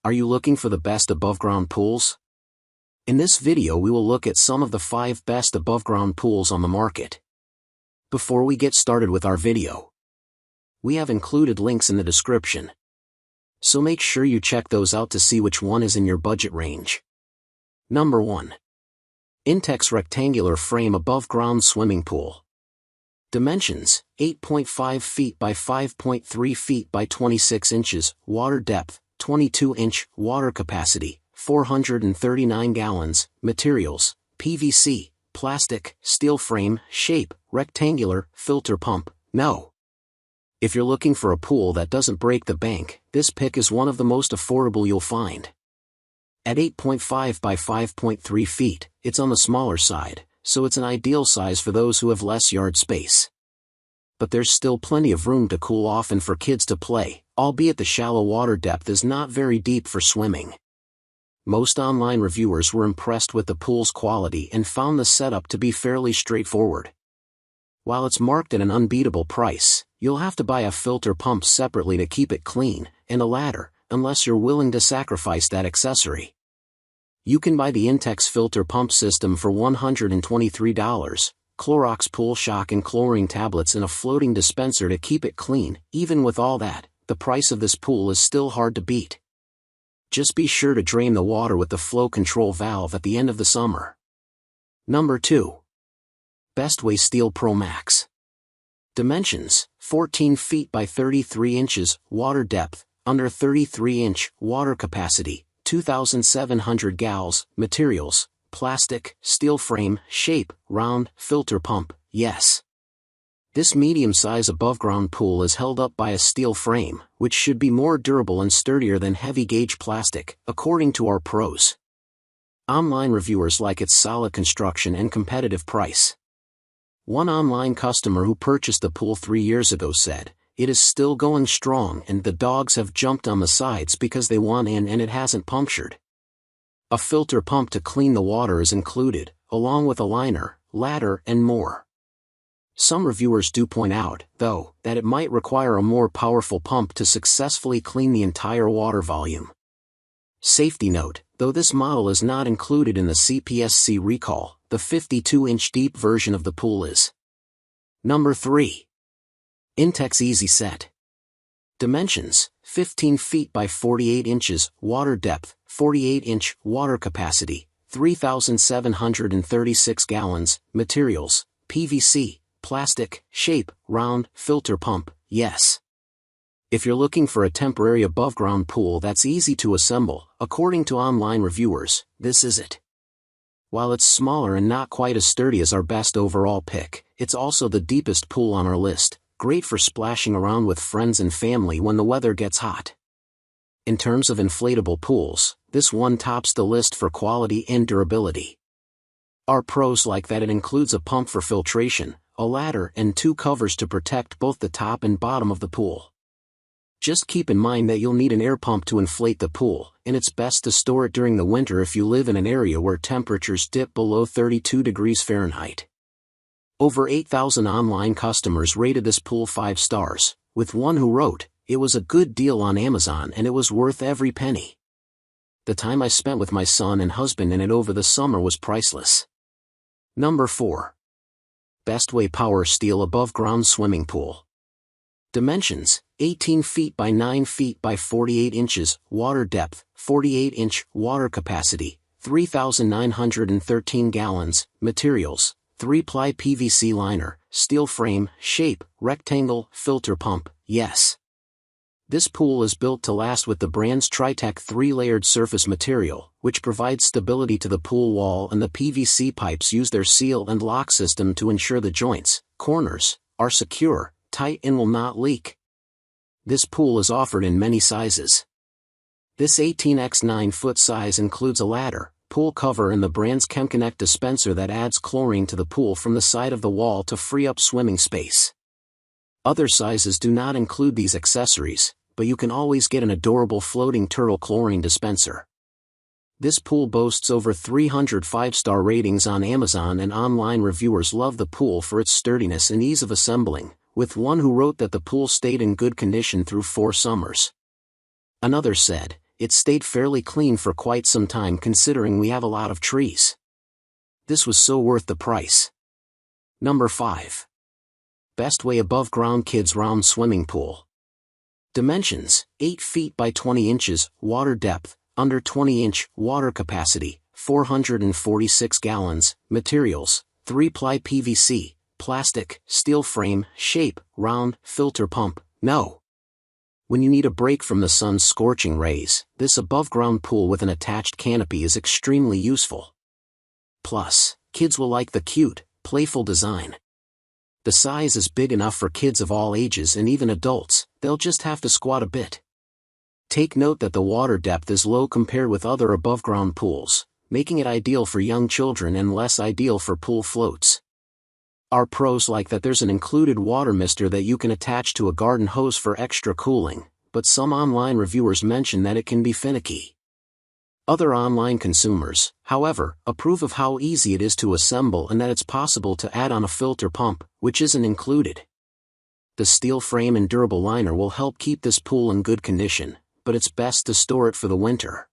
Are you looking for the best above-ground pools? In this video we will look at some of the 5 best above-ground pools on the market. Before we get started with our video, we have included links in the description, so make sure you check those out to see which one is in your budget range. Number 1. Intex Rectangular Frame Above-Ground Swimming Pool. Dimensions: 8.5 feet by 5.3 feet by 26 inches, water depth, 22-inch, water capacity, 439 gallons, materials, PVC, plastic, steel frame, shape, rectangular, filter pump, no. If you're looking for a pool that doesn't break the bank, this pick is one of the most affordable you'll find. At 8.5 by 5.3 feet, it's on the smaller side, so it's an ideal size for those who have less yard space. But there's still plenty of room to cool off and for kids to play, albeit the shallow water depth is not very deep for swimming. Most online reviewers were impressed with the pool's quality and found the setup to be fairly straightforward. While it's marked at an unbeatable price, you'll have to buy a filter pump separately to keep it clean, and a ladder, unless you're willing to sacrifice that accessory. You can buy the Intex filter pump system for $123, Clorox pool shock and chlorine tablets and a floating dispenser to keep it clean. Even with all that, the price of this pool is still hard to beat. Just be sure to drain the water with the flow control valve at the end of the summer. Number 2. Bestway Steel Pro MAX. Dimensions: 14 feet by 33 inches, water depth, under 33-inch, water capacity, 2,700 gallons, materials, plastic, steel frame, shape, round, filter pump, yes. This medium-size above-ground pool is held up by a steel frame, which should be more durable and sturdier than heavy-gauge plastic, according to our pros. Online reviewers like its solid construction and competitive price. One online customer who purchased the pool 3 years ago said, "It is still going strong and the dogs have jumped on the sides because they want in and it hasn't punctured." A filter pump to clean the water is included, along with a liner, ladder, and more. Some reviewers do point out, though, that it might require a more powerful pump to successfully clean the entire water volume. Safety note: though this model is not included in the CPSC recall, the 52-inch deep version of the pool is. Number 3. Intex Easy Set. Dimensions: 15 feet by 48 inches, water depth, 48-inch, water capacity, 3,736 gallons, materials, PVC, plastic, shape, round, filter pump, yes. If you're looking for a temporary above-ground pool that's easy to assemble, according to online reviewers, this is it. While it's smaller and not quite as sturdy as our best overall pick, it's also the deepest pool on our list, great for splashing around with friends and family when the weather gets hot. In terms of inflatable pools, this one tops the list for quality and durability. Our pros like that it includes a pump for filtration, a ladder, and 2 covers to protect both the top and bottom of the pool. Just keep in mind that you'll need an air pump to inflate the pool, and it's best to store it during the winter if you live in an area where temperatures dip below 32 degrees Fahrenheit. Over 8,000 online customers rated this pool 5 stars, with one who wrote, "It was a good deal on Amazon and it was worth every penny. The time I spent with my son and husband in it over the summer was priceless." Number 4. Bestway Power Steel Above-Ground Swimming Pool. Dimensions: 18 feet by 9 feet by 48 inches, water depth, 48-inch, water capacity, 3,913 gallons, materials, 3-ply PVC liner, steel frame, shape, rectangle, filter pump, yes. This pool is built to last with the brand's Tritech 3-layered surface material, which provides stability to the pool wall, and the PVC pipes use their seal and lock system to ensure the joints, corners, are secure, tight, and will not leak. This pool is offered in many sizes. This 18x 9-foot size includes a ladder, pool cover, and the brand's ChemConnect dispenser that adds chlorine to the pool from the side of the wall to free up swimming space. Other sizes do not include these accessories, but you can always get an adorable floating turtle chlorine dispenser. This pool boasts over 300 5-star ratings on Amazon, and online reviewers love the pool for its sturdiness and ease of assembling, with one who wrote that the pool stayed in good condition through 4 summers. Another said, it stayed fairly clean for quite some time considering we have a lot of trees. This was so worth the price. Number 5. Bestway AboveGround Kids Round Swimming Pool. Dimensions: 8 feet by 20 inches, water depth, under 20-inch, water capacity, 446 gallons, materials, 3-ply PVC, plastic, steel frame, shape, round, filter pump, no. When you need a break from the sun's scorching rays, this above-ground pool with an attached canopy is extremely useful. Plus, kids will like the cute, playful design. The size is big enough for kids of all ages and even adults, they'll just have to squat a bit. Take note that the water depth is low compared with other above-ground pools, making it ideal for young children and less ideal for pool floats. Our pros like that there's an included water mister that you can attach to a garden hose for extra cooling, but some online reviewers mention that it can be finicky. Other online consumers, however, approve of how easy it is to assemble and that it's possible to add on a filter pump, which isn't included. The steel frame and durable liner will help keep this pool in good condition, but it's best to store it for the winter.